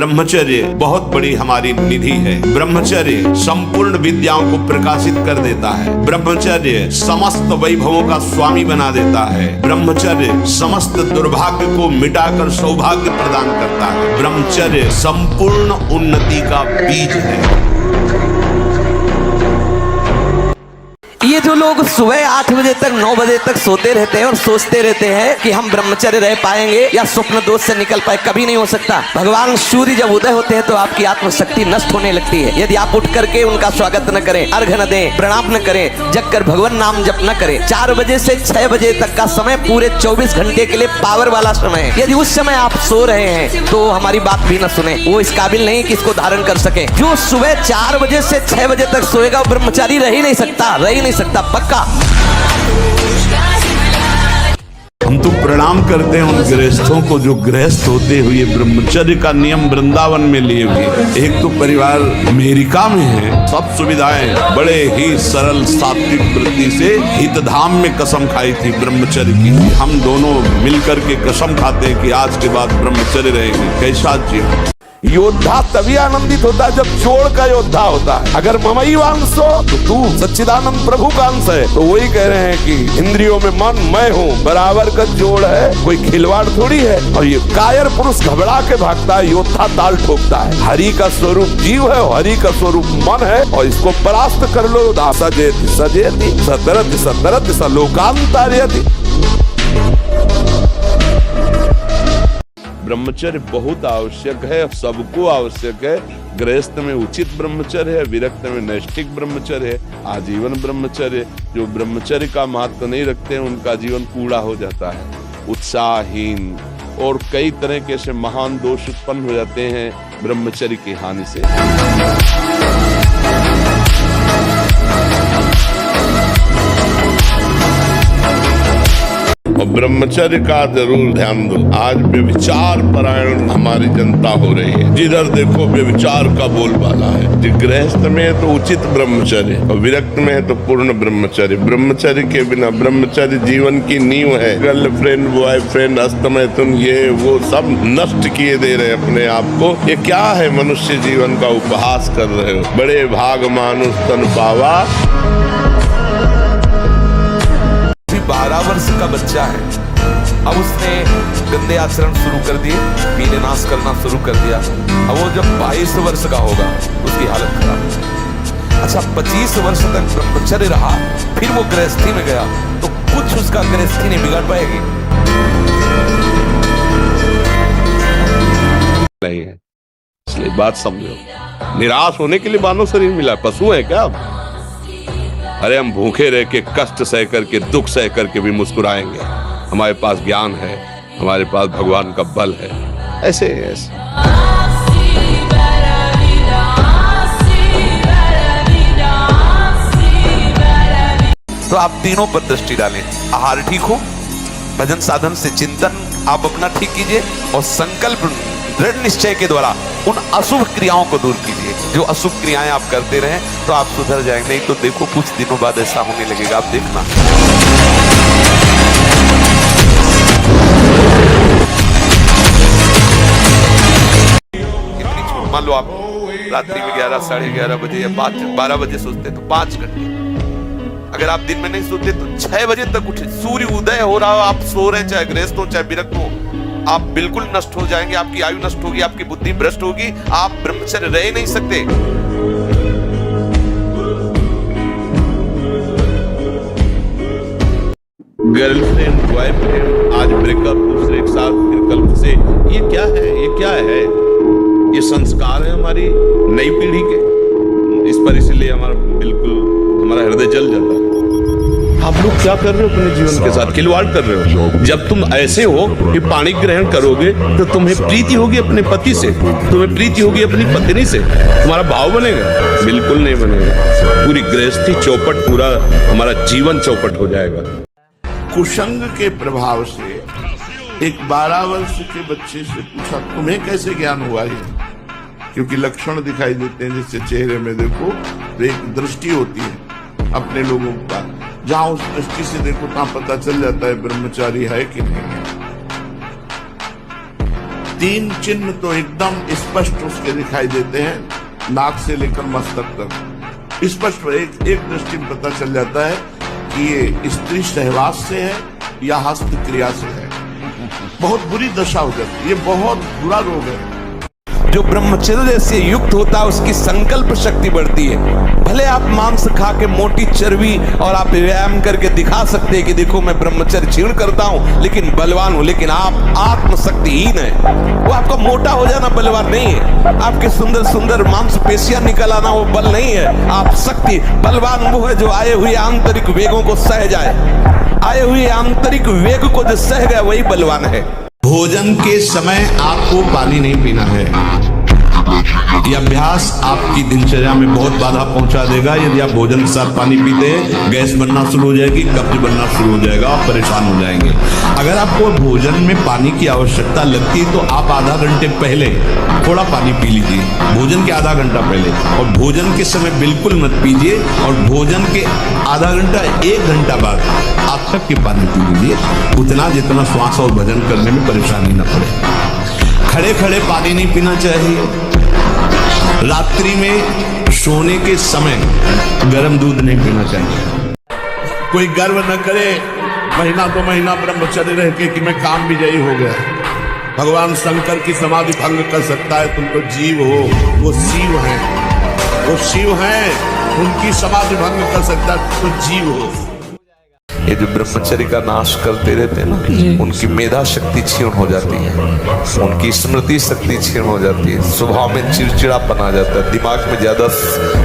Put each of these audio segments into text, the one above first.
ब्रह्मचर्य बहुत बड़ी हमारी निधि है। ब्रह्मचर्य संपूर्ण विद्याओं को प्रकाशित कर देता है। ब्रह्मचर्य समस्त वैभवों का स्वामी बना देता है। ब्रह्मचर्य समस्त दुर्भाग्य को मिटाकर सौभाग्य प्रदान करता है। ब्रह्मचर्य संपूर्ण उन्नति का बीज है। ये जो लोग सुबह 8 बजे तक 9 बजे तक सोते रहते हैं और सोचते रहते हैं कि हम ब्रह्मचर्य रह पाएंगे या स्वप्न दोष से निकल पाए, कभी नहीं हो सकता। भगवान सूर्य जब उदय होते हैं तो आपकी आत्मशक्ति नष्ट होने लगती है। यदि आप उठ करके उनका स्वागत न करें, अर्घ्य न दें, प्रणाम न करें, जग कर भगवान नाम जप न करें, 4 बजे से 6 बजे तक का समय पूरे 24 घंटे के लिए पावर वाला समय है। यदि उस समय आप सो रहे हैं तो हमारी बात भी न सुने, वो इस काबिल नहीं कि इसको धारण कर सके। जो सुबह 4 बजे से 6 बजे तक सोएगा वो ब्रह्मचारी रह ही नहीं सकता, रह ही नहीं सकता, पक्का। हम तो प्रणाम करते हैं उन गृहस्थों को जो गृहस्थ होते हुए ब्रह्मचर्य का नियम वृंदावन में लिए हुए। एक तो परिवार अमेरिका में है, सब सुविधाएं, बड़े ही सरल सात्विक वृत्ति से हितधाम में कसम खाई थी ब्रह्मचर्य की। हम दोनों मिलकर के कसम खाते हैं कि आज के बाद ब्रह्मचर्य रहेंगे। कैसा जीवन। योद्धा तभी आनंदित होता है जब चोर का योद्धा होता है। अगर ममई वांश हो तो तू सच्चिदानंद प्रभु का अंश है। तो वही कह रहे हैं कि इंद्रियों में मन मैं हूँ बराबर का जोड़ है, कोई खिलवाड़ थोड़ी है। और ये कायर पुरुष घबरा के भागता है, योद्धा ताल ठोकता है। हरि का स्वरूप जीव है, हरि का स्वरूप मन है, और इसको परास्त कर लो। सजेति सजेति सतरति सतरति सलोकांतर्यति। ब्रह्मचर्य बहुत आवश्यक है, सबको आवश्यक है। गृहस्थ में उचित ब्रह्मचर्य है, विरक्त में नैष्ठिक ब्रह्मचर्य है, आजीवन ब्रह्मचर्य। जो ब्रह्मचर्य का महत्व नहीं रखते हैं उनका जीवन कूड़ा हो जाता है, उत्साहहीन, और कई तरह के ऐसे महान दोष उत्पन्न हो जाते हैं ब्रह्मचर्य की हानि से। और ब्रह्मचर्य का जरूर ध्यान दो। आज व्यभिचार परायण हमारी जनता हो रही है, जिधर देखो व्यभिचार का बोलबाला है। जो गृहस्थ में है तो उचित ब्रह्मचर्य, और विरक्त में है तो पूर्ण ब्रह्मचर्य। ब्रह्मचर्य के बिना, ब्रह्मचर्य जीवन की नींव है। गर्लफ्रेंड, बॉयफ्रेंड, अस्तमैथुन, ये वो सब नष्ट किए दे रहे अपने आप को। ये क्या है, मनुष्य जीवन का उपहास कर रहे हो। बड़े भाग मानुष तन पावा। 12 वर्ष का बच्चा है, अब उसने गंदे आचरण शुरू कर दिए, पीने नाश करना शुरू कर दिया। अब वो जब 22 वर्ष का होगा उसकी हालत खराब। अच्छा, 25 वर्ष तक ब्रह्मचर्य रहा, फिर वो गृहस्थी में गया तो कुछ उसका गृहस्थी नहीं बिगाड़ पाएगी। नहीं है, इसलिए बात समझो। निराश होने के लिए मानव शरीर मिला, पशु है क्या? अरे हम भूखे रह के, कष्ट सह करके, दुख सह करके भी मुस्कुराएंगे। हमारे पास ज्ञान है, हमारे पास भगवान का बल है। ऐसे तो आप तीनों पर दृष्टि डालें। आहार ठीक हो, भजन साधन से चिंतन आप अपना ठीक कीजिए, और संकल्प दृढ़ निश्चय के द्वारा उन अशुभ क्रियाओं को दूर कीजिए। जो अशुभ क्रियाएं आप करते रहें तो आप सुधर जाएंगे। नहीं तो देखो कुछ दिनों बाद ऐसा होने लगेगा, आप देखना। कितनी छूट, मान लो आप रात्रि में 11, साढ़े 11 बजे या 12 बजे सोते तो 5 घंटे। अगर आप दिन में नहीं सोते तो 6 बजे तक उठे। सूर्य उदय हो रहा हो, आप सो रहे, चाहे गृहस्थ हो चाहे विरक्त हो, आप बिल्कुल नष्ट हो जाएंगे। आपकी आयु नष्ट होगी, आपकी बुद्धि भ्रष्ट होगी, आप ब्रह्मचर्य रह नहीं सकते। गर्लफ्रेंड, बॉयफ्रेंड, आज ब्रेकअप, दूसरे के साथ, फिर कल से। ये क्या है, ये क्या है? ये संस्कार है हमारी नई पीढ़ी के। इस पर इसलिए हमारा हृदय जल जाता है। आप लोग क्या कर रहे हो अपने जीवन के साथ? खिलवाड़ कर रहे हो। जब तुम ऐसे हो कि पानी ग्रहण करोगे तो तुम्हें प्रीति होगी अपने पति से, तुम्हें प्रीति होगी अपनी पत्नी से, तुम्हारा भाव बनेगा? बिल्कुल नहीं बनेगा। पूरी गृहस्थी चौपट, पूरा हमारा जीवन चौपट हो जाएगा। कुसंग के प्रभाव से एक 12 वर्ष के बच्चे से पूछा, तुम्हें कैसे ज्ञान हुआ है? क्योंकि लक्षण दिखाई देते हैं, जैसे चेहरे में देखो तो एक दृष्टि होती है अपने लोगों का, जहां उस दृष्टि से देखो तहां पता चल जाता है ब्रह्मचारी है कि नहीं है। 3 चिन्ह तो एकदम स्पष्ट उसके दिखाई देते हैं, नाक से लेकर मस्तक तक स्पष्ट एक दृष्टि में पता चल जाता है कि ये स्त्री सहवास से है या हस्त क्रिया से है। बहुत बुरी दशा हो जाती है, ये बहुत बुरा रोग है। जो ब्रह्मचर्य से युक्त होता है उसकी संकल्प शक्ति बढ़ती है। भले आप मांस खा के मोटी चर्बी और आप व्यायाम करके दिखा सकते हैं कि देखो मैं ब्रह्मचर्य क्षीण करता हूं लेकिन बलवान हूं, लेकिन आप आत्मशक्तिहीन है। वो आपका मोटा हो जाना बलवान नहीं है, आपके सुंदर सुंदर मांसपेशियां निकल आना वो बल नहीं है। आप शक्ति बलवान वो है जो आए हुए आंतरिक वेगों को सह जाए, आए हुए आंतरिक वेग को जो सह गया वही बलवान है। भोजन के समय आपको पानी नहीं पीना है। यह अभ्यास आपकी दिनचर्या में बहुत बाधा पहुंचा देगा। यदि आप भोजन के साथ पानी पीते हैं, गैस बनना शुरू हो जाएगी, कब्ज बनना शुरू हो जाएगा और परेशान हो जाएंगे। अगर आपको भोजन में पानी की आवश्यकता लगती है तो आप आधा घंटे पहले थोड़ा पानी पी लीजिए, भोजन के आधा घंटा पहले, और भोजन के समय बिल्कुल मत पीजिए, और भोजन के आधा घंटा 1 घंटा बाद आप तक के पानी पी लीजिए, उतना जितना श्वास और भोजन करने में परेशानी न पड़े। खड़े खड़े पानी नहीं पीना चाहिए। रात्रि में सोने के समय गर्म दूध नहीं पीना चाहिए। कोई गर्व न करे महीना 2 महीना ब्रह्मचर्य रह के कि मैं काम विजयी हो गया। भगवान शंकर की समाधि भंग कर सकता है, तुम तो जीव हो, वो शिव हैं, वो शिव हैं, उनकी समाधि भंग कर सकता है, तुम तो जीव हो। ये जो ब्रह्मचर्य का नाश करते रहते हैं ना, उनकी मेधा शक्ति क्षीण हो जाती है, उनकी स्मृति शक्ति क्षीण हो जाती है, स्वभाव में चिड़चिड़ापन आ जाता है, दिमाग में ज्यादा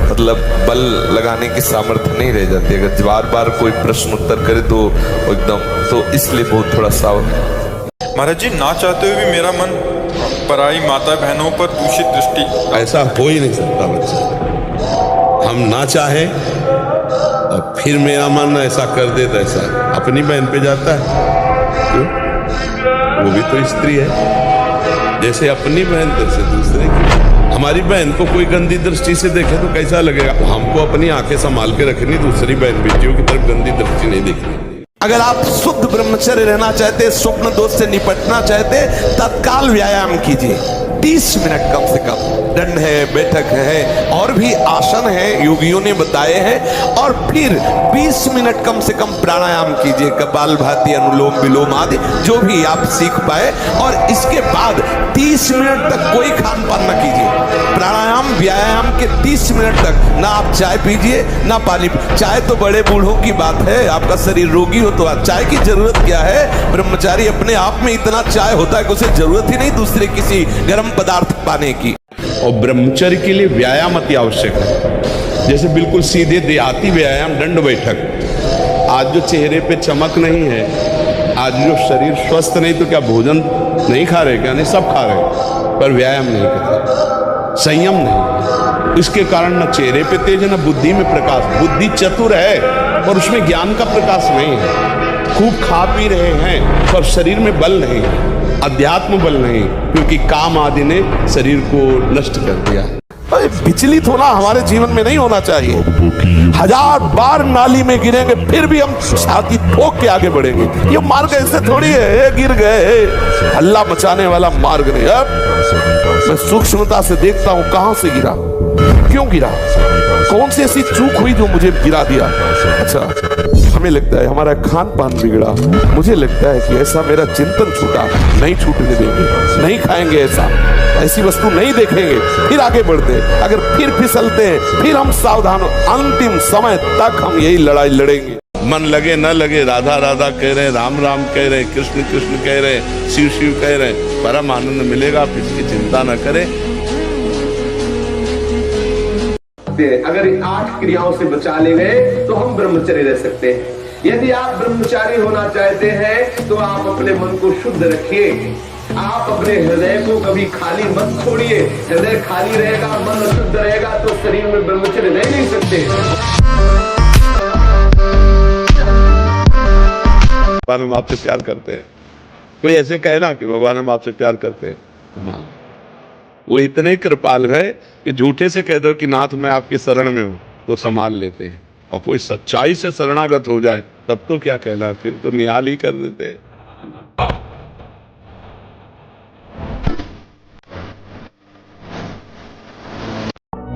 मतलब बल लगाने की सामर्थ्य नहीं रह जाती। अगर बार बार कोई प्रश्न उत्तर करे तो एकदम, तो इसलिए बहुत थोड़ा सावधान। महाराज जी, ना चाहते हुए भी मेरा मन पराई माता बहनों पर दूषित दृष्टि। ऐसा हो ही नहीं सकता बच्चा। हम ना चाहे और फिर मेरा मन ऐसा कर दे, तो ऐसा अपनी बहन पे जाता है। क्यों? वो भी तो स्त्री है, जैसे अपनी बहन तैसे दूसरे की। हमारी बहन को कोई गंदी दृष्टि से देखे तो कैसा लगेगा? हमको अपनी आंखें संभाल के रखनी, दूसरी बहन बेटियों की तरफ गंदी दृष्टि नहीं देखनी। अगर आप शुद्ध ब्रह्मचर्य रहना चाहते, स्वप्न दोष से निपटना चाहते, तत्काल व्यायाम कीजिए। 30 मिनट कम से कम। दंड है, बैठक है, और भी आसन है योगियों ने बताए हैं। और फिर 20 मिनट कम से कम प्राणायाम कीजिए, कपालभाति, अनुलोम विलोम आदि जो भी आप सीख पाए। और इसके बाद 30 मिनट तक कोई खान पान न कीजिए। प्राणायाम व्यायाम के 30 मिनट तक ना आप चाय पीजिए ना पानी। चाय तो बड़े बूढ़ों की बात है, आपका शरीर रोगी हो तो चाय की जरूरत क्या है? ब्रह्मचारी अपने आप में इतना चाय होता है कि उसे जरूरत ही नहीं दूसरे किसी गर्म पदार्थ पाने की। और ब्रह्मचर्य के लिए व्यायाम अति आवश्यक है। जैसे बिल्कुल सीधे देहाती व्यायाम, दंड बैठक। आज जो चेहरे पे चमक नहीं है, आज जो शरीर स्वस्थ नहीं, तो क्या भोजन नहीं खा रहे? क्या नहीं, सब खा रहे, पर व्यायाम नहीं करते, संयम नहीं। इसके कारण न चेहरे पे तेज है, न बुद्धि में प्रकाश। बुद्धि चतुर है और उसमें ज्ञान का प्रकाश नहीं है। खूब खा पी रहे हैं पर शरीर में बल नहीं है, अध्यात्म बल नहीं, क्योंकि काम आदि ने शरीर को नष्ट कर दिया। विचलित होना हमारे जीवन में नहीं होना चाहिए। 1000 बार नाली में गिरेंगे फिर भी हम छाती ठोक के आगे बढ़ेंगे। ये मार्ग ऐसे थोड़ी है, गिर गए हल्ला मचाने वाला मार्ग नहीं है। मैं सूक्ष्मता से देखता हूं कहां से गिरा, क्यों गिरा, कौन सी ऐसी चूक हुई जो मुझे गिरा दिया। अच्छा, हमें लगता है हमारा खान पान बिगड़ा, मुझे लगता है कि ऐसा मेरा चिंतन छूटा, नहीं छूटने देंगे, नहीं खाएंगे ऐसा, ऐसी वस्तु नहीं देखेंगे, फिर आगे बढ़ते। अगर फिर फिसलते हैं फिर हम सावधान, अंतिम समय तक हम यही लड़ाई लड़ेंगे। मन लगे न लगे, राधा राधा कह रहे, राम राम कह रहे, कृष्ण कृष्ण कह रहे, शिव शिव कह रहे, परम आनंद मिलेगा, आप इसकी चिंता न करें। अगर इन 8 क्रियाओं से बचा ले गए तो हम ब्रह्मचारी रह सकते हैं। यदि आप ब्रह्मचारी होना चाहते हैं तो आप अपने मन को शुद्ध रखिए, आप अपने हृदय को कभी खाली मत छोड़िए। हृदय खाली रहेगा, मन अशुद्ध रहेगा तो शरीर में ब्रह्मचर्य रह नहीं सकते। भगवान हम आपसे प्यार करते हैं। कोई ऐसे कहे ना कि भगवान हम आपसे प्यार करते हैं, वो इतने कृपाल है कि झूठे से कह दो कि नाथ मैं आपकी शरण में हूँ तो संभाल लेते हैं। और कोई सच्चाई से शरणागत हो जाए तब तो क्या कहना, फिर तो निहाल ही कर देते हैं।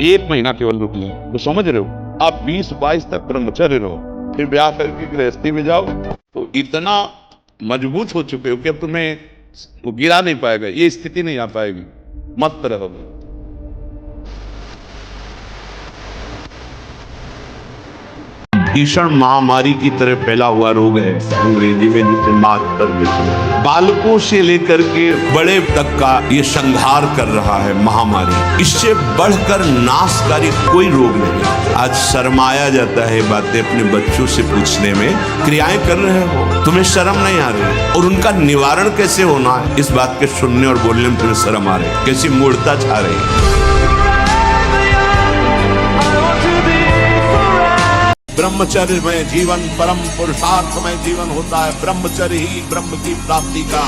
1 महीना केवल रुक लें तो समझ रहे हो आप 20-22 तक ब्रह्मचर्य रहो, फिर ब्याह करके गृहस्थी में जाओ तो इतना मजबूत हो चुके हो कि अब तुम्हें वो गिरा नहीं पाएगा, ये स्थिति नहीं आ पाएगी। मत रहो। भीषण महामारी की तरह फैला हुआ रोग है, अंग्रेजी में जिसे मास्टर विषय। बालकों से लेकर के बड़े तक का ये संहार कर रहा है महामारी। इससे बढ़कर नाशकारी कोई रोग नहीं। आज शर्माया जाता है बातें अपने बच्चों से पूछने में, क्रियाएं कर रहे हो, तुम्हें शर्म नहीं आ रही, और उनका निवारण कैसे होना है इस बात के सुनने और बोलने में तुम्हें शर्म आ रही, कैसी मूर्खता छा रही है। ब्रह्मचर्य में जीवन परम पुरुषार्थमय जीवन होता है। ब्रह्मचर्य ही ब्रह्म की प्राप्ति का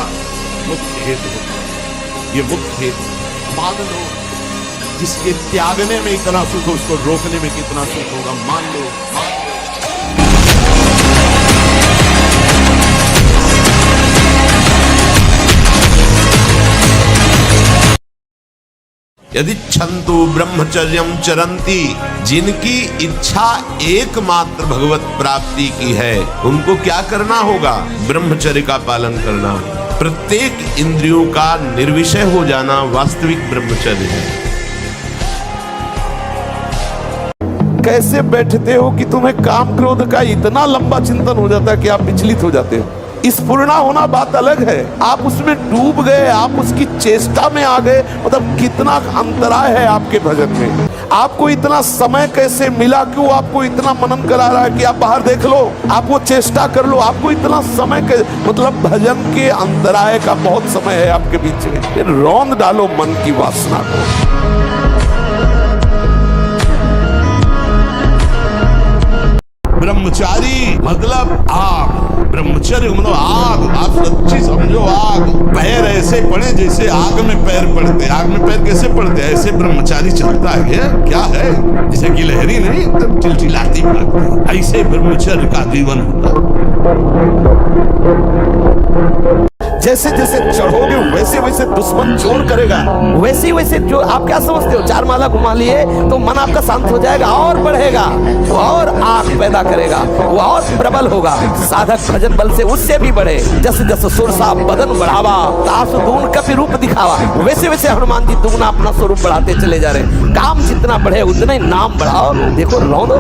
मुख्य हेतु होता है। ये मुख्य हेतु मान लो, जिसके त्यागने में इतना सुख हो उसको रोकने में कितना सुख होगा, मान लो। यदि छंतु ब्रह्मचर्यम चरंती, जिनकी इच्छा एकमात्र भगवत प्राप्ति की है उनको क्या करना होगा? ब्रह्मचर्य का पालन करना। प्रत्येक इंद्रियों का निर्विषय हो जाना वास्तविक ब्रह्मचर्य है। कैसे बैठते हो कि तुम्हें काम क्रोध का इतना लंबा चिंतन हो जाता है कि आप विचलित हो जाते हो? स्फुरना होना बात अलग है, आप उसमें डूब गए, आप उसकी चेष्टा में आ गए, मतलब कितना अंतराय है आपके भजन में। आपको इतना समय कैसे मिला, क्यों आपको इतना मनन करा रहा है कि आप बाहर देख लो, आप वो चेष्टा कर लो, आपको इतना समय मतलब भजन के अंतराय का बहुत समय है आपके बीच में। फिर रौंद डालो मन की वासना को। ब्रह्मचारी मतलब आग, ब्रह्मचर्य मतलब आग। आप सच्ची समझो, आग। पैर ऐसे पड़े जैसे आग में पैर पड़ते। आग में पैर कैसे पड़ते? ऐसे ब्रह्मचारी चलता है, क्या है? जैसे गिलहरी नहीं एकदम चिलचिलाती भागती, ऐसे ब्रह्मचर्य का जीवन होता है। जैसे जैसे चढ़ोगे वैसे वैसे दुश्मन जोर करेगा, वैसे वैसे जो आप क्या समझते हो, 4 माला घुमा लिए तो मन आपका शांत हो जाएगा और बढ़ेगा, वो और आग पैदा करेगा, वो और प्रबल होगा। साधक भजन बल से उससे भी बढ़े। जैसे जैसे सुरसा बदन बढ़ावा, तासु दून का भी रूप दिखावा, वैसे वैसे हनुमान जी दुगना अपना स्वरूप बढ़ाते चले जा रहे। काम जितना बढ़े उतना ही नाम बढ़ाओ। देखो रौंदो।